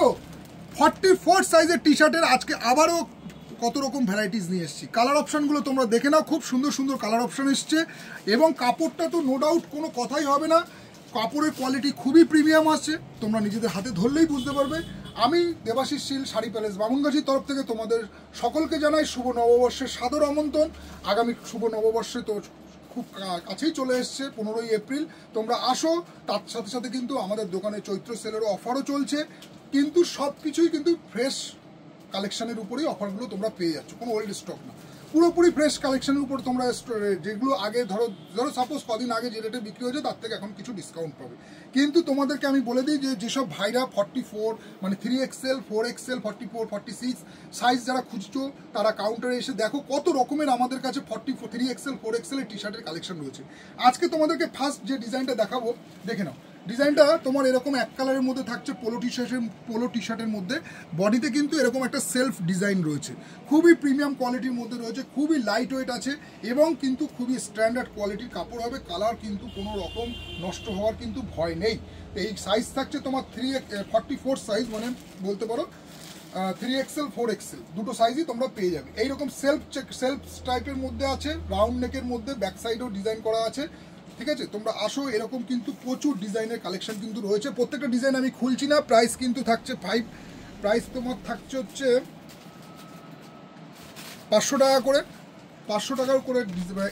44 সাইজের টি শার্টের আজকে আবারও কত রকম ভ্যারাইটিস নিয়ে এসেছি। কালার অপশানগুলো তোমরা দেখে নাও, খুব সুন্দর সুন্দর কালার অপশান এসছে এবং কাপড়টা তো নো ডাউট কোনো কথাই হবে না, কাপড়ের কোয়ালিটি খুবই প্রিমিয়াম আসছে, তোমরা নিজেদের হাতে ধরলেই বুঝতে পারবে। আমি দেবাশিস শীল শাড়ি প্যালেস বামুনগাছির তরফ থেকে তোমাদের সকলকে জানাই শুভ নববর্ষের সাদর আমন্ত্রণ। আগামী শুভ নববর্ষে তো খুব কাছেই চলে এসছে 15ই এপ্রিল, তোমরা আসো। তার সাথে সাথে কিন্তু আমাদের দোকানে চৈত্র সেলেরও অফারও চলছে, কিন্তু সব কিছুই কিন্তু ফ্রেশ কালেকশনের উপরেই অফারগুলো তোমরা পেয়ে যাচ্ছ, কোনো ওল্ড স্টক না, পুরোপুরি ফ্রেশ কালেকশনের উপর তোমরা যেগুলো আগে ধরো সাপোজ কদিন আগে যে রেটে বিক্রি হয়েছে তার থেকে এখন কিছু ডিসকাউন্ট পাবে। কিন্তু তোমাদেরকে আমি বলে দিই যে যেসব ভাইরা 44 মানে 3XL 4XL 44 46 সাইজ যারা খুঁজছো তারা কাউন্টারে এসে দেখো কত রকমের আমাদের কাছে 3XL 4XL এর টি শার্টের কালেকশন রয়েছে। আজকে তোমাদেরকে ফার্স্ট যে ডিজাইনটা দেখাবো দেখে নাও। ডিজাইনটা তোমার এরকম এক কালারের মধ্যে থাকছে, পোলো টি শার্টের মধ্যে বডিতে কিন্তু এরকম একটা সেলফ ডিজাইন রয়েছে, খুবই প্রিমিয়াম কোয়ালিটির মধ্যে রয়েছে, খুবই লাইট ওয়েট আছে এবং কিন্তু খুবই স্ট্যান্ডার্ড কোয়ালিটির কাপড় হবে। কালার কিন্তু কোনো রকম নষ্ট হওয়ার কিন্তু ভয় নেই। এই সাইজ থাকছে তোমার 44 সাইজ, মানে বলতে পারো 3XL 4XL দুটো সাইজই তোমরা পেয়ে যাবে। এইরকম সেলফ টাইপের মধ্যে আছে, রাউন্ড নেকের মধ্যে, ব্যাক সাইডেও ডিজাইন করা আছে, ঠিক আছে। তোমরা আসো, এরকম কিন্তু প্রচুর ডিজাইনের কালেকশন কিন্তু রয়েছে। প্রত্যেকটা ডিজাইন আমি খুলছি না, প্রাইস কিন্তু থাকছে প্রাইস তোমার থাকছে হচ্ছে 500 টাকা করে, 500 টাকার করে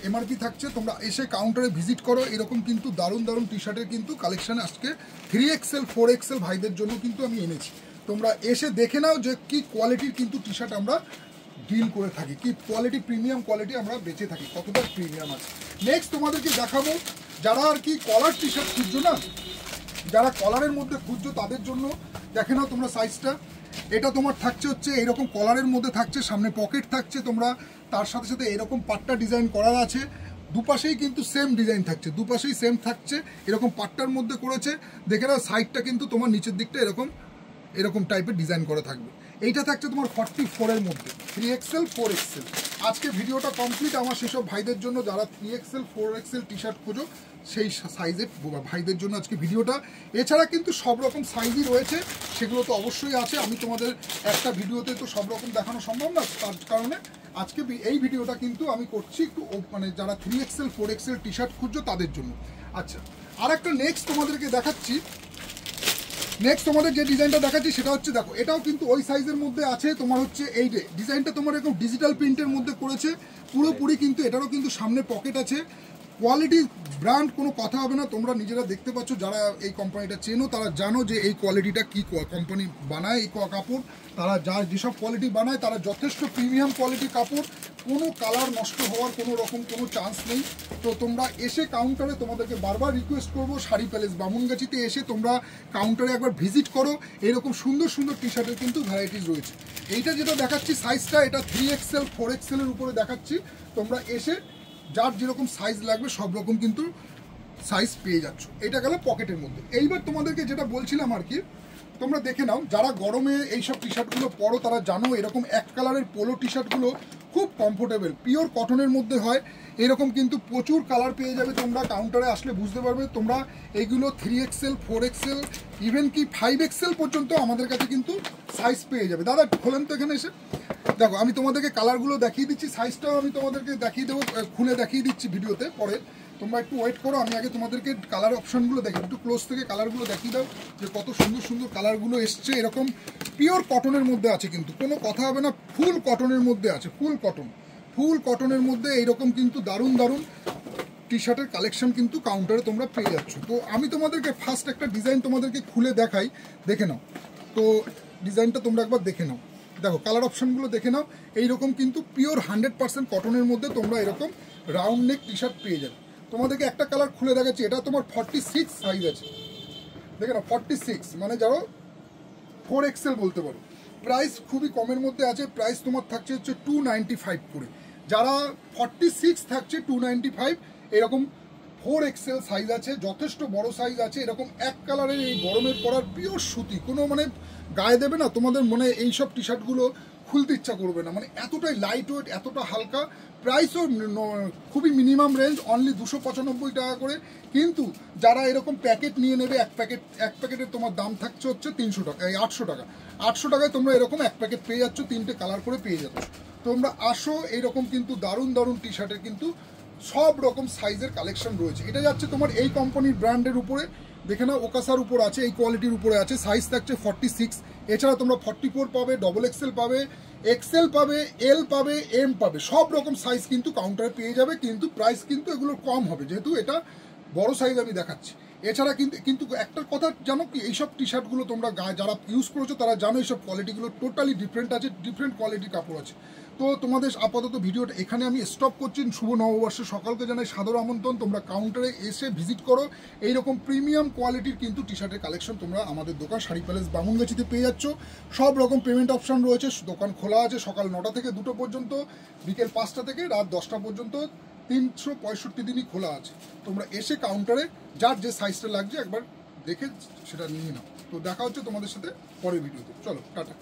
এমআরপি থাকছে। তোমরা এসে কাউন্টারে ভিজিট করো, এরকম কিন্তু দারুণ দারুণ টি শার্টের কিন্তু কালেকশন আজকে 3XL 4XL ভাইদের জন্য কিন্তু আমি এনেছি। তোমরা এসে দেখে নাও যে কি কোয়ালিটির কিন্তু টি শার্ট আমরা ডিল করে থাকি, কি কোয়ালিটি, প্রিমিয়াম কোয়ালিটি আমরা বেঁচে থাকি, কতটা প্রিমিয়াম আছে। নেক্সট তোমাদেরকে দেখাবো যারা আর কি কলার টি শার্ট খুঁজছো না, যারা কলারের মধ্যে খুঁজছো তাদের জন্য দেখে নাও তোমরা সাইজটা। এটা তোমার থাকছে হচ্ছে এইরকম কলারের মধ্যে থাকছে, সামনে পকেট থাকছে, তোমরা তার সাথে সাথে এরকম পাট্টা ডিজাইন করা আছে, দুপাশেই কিন্তু সেম ডিজাইন থাকছে, দুপাশেই সেম থাকছে, এরকম পাট্টার মধ্যে করেছে। দেখে নাও সাইডটা কিন্তু তোমার নিচের দিকটা এরকম টাইপের ডিজাইন করা থাকবে। এইটা থাকছে তোমার 44 মধ্যে, 3XL 4XL। আজকে ভিডিওটা কমপ্লিট আমার সেসব ভাইদের জন্য যারা 3XL 4XL টি শার্ট খোঁজো সেই সাইজের ভাইদের জন্য আজকে ভিডিওটা। এছাড়া কিন্তু সব রকম সাইজই রয়েছে, সেগুলো তো অবশ্যই আছে। আমি তোমাদের একটা ভিডিওতে তো সব রকম দেখানো সম্ভব না, তার কারণে আজকে এই ভিডিওটা কিন্তু আমি করছি একটু মানে যারা 3XL 4XL টি শার্ট খুঁজছো তাদের জন্য। আচ্ছা, আর একটা নেক্সট তোমাদেরকে দেখাচ্ছি। নেক্সট তোমাদের যে ডিজাইনটা দেখাচ্ছি সেটা হচ্ছে, দেখো এটাও কিন্তু ওই সাইজের মধ্যে আছে, তোমার হচ্ছে এই যে ডিজাইনটা তোমার এরকম ডিজিটাল প্রিন্টের মধ্যে করেছে পুরোপুরি, কিন্তু এটারও কিন্তু সামনে পকেট আছে। কোয়ালিটি ব্র্যান্ড কোনো কথা হবে না, তোমরা নিজেরা দেখতে পাচ্ছ, যারা এই কোম্পানিটা চেনো তারা জানো যে এই কোয়ালিটিটা কী কোম্পানি বানায় এই কাপড়, তারা যেসব কোয়ালিটি বানায় তারা যথেষ্ট প্রিমিয়াম কোয়ালিটির কাপড়, কোনো কালার নষ্ট হওয়ার কোনো রকম কোনো চান্স নেই। তো তোমরা এসে কাউন্টারে, তোমাদেরকে বারবার রিকোয়েস্ট করবো শাড়ি প্যালেস বামুনগাছিতে এসে তোমরা কাউন্টারে একবার ভিজিট করো, এরকম সুন্দর সুন্দর টি শার্টের কিন্তু ভ্যারাইটিস রয়েছে। এইটা যেটা দেখাচ্ছি সাইজটা, এটা 3XL 4XL এর উপরে দেখাচ্ছি, তোমরা এসে যার যেরকম সাইজ লাগবে সব রকম কিন্তু সাইজ পেয়ে যাচ্ছ। এটা গেল পকেটের মধ্যে। এইবার তোমাদেরকে যেটা বলছিলাম আর কি, তোমরা দেখে নাও, যারা গরমে এইসব টি শার্টগুলো পরো তারা জানো এরকম এক কালারের পোলো টি শার্টগুলো খুব কমফোর্টেবল, পিওর কটনের মধ্যে হয়। এরকম কিন্তু প্রচুর কালার পেয়ে যাবে, তোমরা কাউন্টারে আসলে বুঝতে পারবে। তোমরা এইগুলো 3XL 4XL ইভেন কি 5XL পর্যন্ত আমাদের কাছে কিন্তু সাইজ পেয়ে যাবে। দাদা খোলেন তো এখানে এসে, দেখো আমি তোমাদেরকে কালারগুলো দেখিয়ে দিচ্ছি, সাইজটাও আমি তোমাদেরকে দেখিয়ে দেবো, খুলে দেখিয়ে দিচ্ছি ভিডিওতে পরে। তোমরা একটু ওয়েট করো, আমি আগে তোমাদেরকে কালার অপশনগুলো দেখি, একটু ক্লোজ থেকে কালারগুলো দেখিয়ে দাও যে কত সুন্দর সুন্দর কালারগুলো এসছে। এরকম পিওর কটনের মধ্যে আছে, কিন্তু কোনো কথা হবে না, ফুল কটনের মধ্যে আছে, ফুল কটনের মধ্যে এইরকম কিন্তু দারুণ দারুণ টি শার্টের কালেকশন কিন্তু কাউন্টারে তোমরা পেয়ে যাচ্ছ। তো আমি তোমাদেরকে ফার্স্ট একটা ডিজাইন তোমাদেরকে খুলে দেখাই, দেখে নাও। তো ডিজাইনটা তোমরা একবার দেখে নাও, দেখো কালার অপশনগুলো দেখে নাও। এইরকম কিন্তু পিওর 100% কটনের মধ্যে তোমরা এরকম রাউন্ড নেক টি শার্ট পেয়ে যাবে। তোমাদেরকে একটা কালার খুলে দেখাচ্ছি, এটা তোমার 46 সাইজ আছে, দেখে নাও 46 মানে যারা 4XL বলতে পারো। প্রাইস খুবই কমের মধ্যে আছে, প্রাইস তোমার থাকছে হচ্ছে 295 করে। যারা 46 থাকছে 295, এরকম 4XL সাইজ আছে, যথেষ্ট বড় সাইজ আছে। এরকম এক কালারের এই গরমের পরার পিওর সুতি, কোনো মানে গায়ে দেবে না তোমাদের মনে এইসব টি শার্টগুলো খুলতে ইচ্ছা করবে না, মানে এতটাই লাইট ওয়েট, এতটা হালকা। প্রাইসও খুবই মিনিমাম রেঞ্জ, অনলি 295 টাকা করে। কিন্তু যারা এরকম প্যাকেট নিয়ে নেবে, এক প্যাকেটের তোমার দাম থাকছে হচ্ছে 300 টাকা, এই 800 টাকা। 800 টাকায় তোমরা এরকম এক প্যাকেট পেয়ে যাচ্ছ, 3টে কালার করে পেয়ে যাচ্ছ। তোমরা আসো, এইরকম কিন্তু দারুণ দারুণ টি শার্টের কিন্তু সব রকম সাইজের কালেকশন রয়েছে। এটা যাচ্ছে তোমার এই কোম্পানির ব্র্যান্ডের উপরে, দেখে নাও ওকাসার উপর আছে, এই কোয়ালিটির উপরে আছে। সাইজ থাকছে 46, এছাড়া তোমরা 44 পাবে, ডবল এক্সেল পাবে, এক্সেল পাবে, এল পাবে, এম পাবে, সব রকম সাইজ কিন্তু কাউন্টারে পেয়ে যাবে। কিন্তু প্রাইস কিন্তু এগুলোর কম হবে, যেহেতু এটা বড় সাইজ আমি দেখাচ্ছি। এছাড়া কিন্তু একটা কথা জানো কি, এইসব টি শার্টগুলো তোমরা যারা ইউজ করেছো তারা জানো এইসব কোয়ালিটিগুলো টোটালি ডিফারেন্ট আছে, ডিফারেন্ট কোয়ালিটির কাপড় আছে। তো তোমাদের আপাতত ভিডিওটা এখানে আমি স্টপ করছি। শুভ নববর্ষের সকালকে জানাই সাদর আমন্ত্রণ, তোমরা কাউন্টারে এসে ভিজিট করো। এইরকম প্রিমিয়াম কোয়ালিটির কিন্তু টি শার্টের কালেকশন তোমরা আমাদের দোকান শাড়ি প্যালেস বামুনগাছিতে পেয়ে যাচ্ছ। সব রকম পেমেন্ট অপশন রয়েছে, দোকান খোলা আছে সকাল 9টা থেকে 2টো পর্যন্ত, বিকেল 5টা থেকে রাত 10টা পর্যন্ত, 365 দিনই খোলা আছে। তোমরা এসে কাউন্টারে যার যে সাইজটা লাগছে একবার দেখে সেটা নিয়ে নাও। তো দেখা হচ্ছে তোমাদের সাথে পরের ভিডিওতে, চলো টাটা।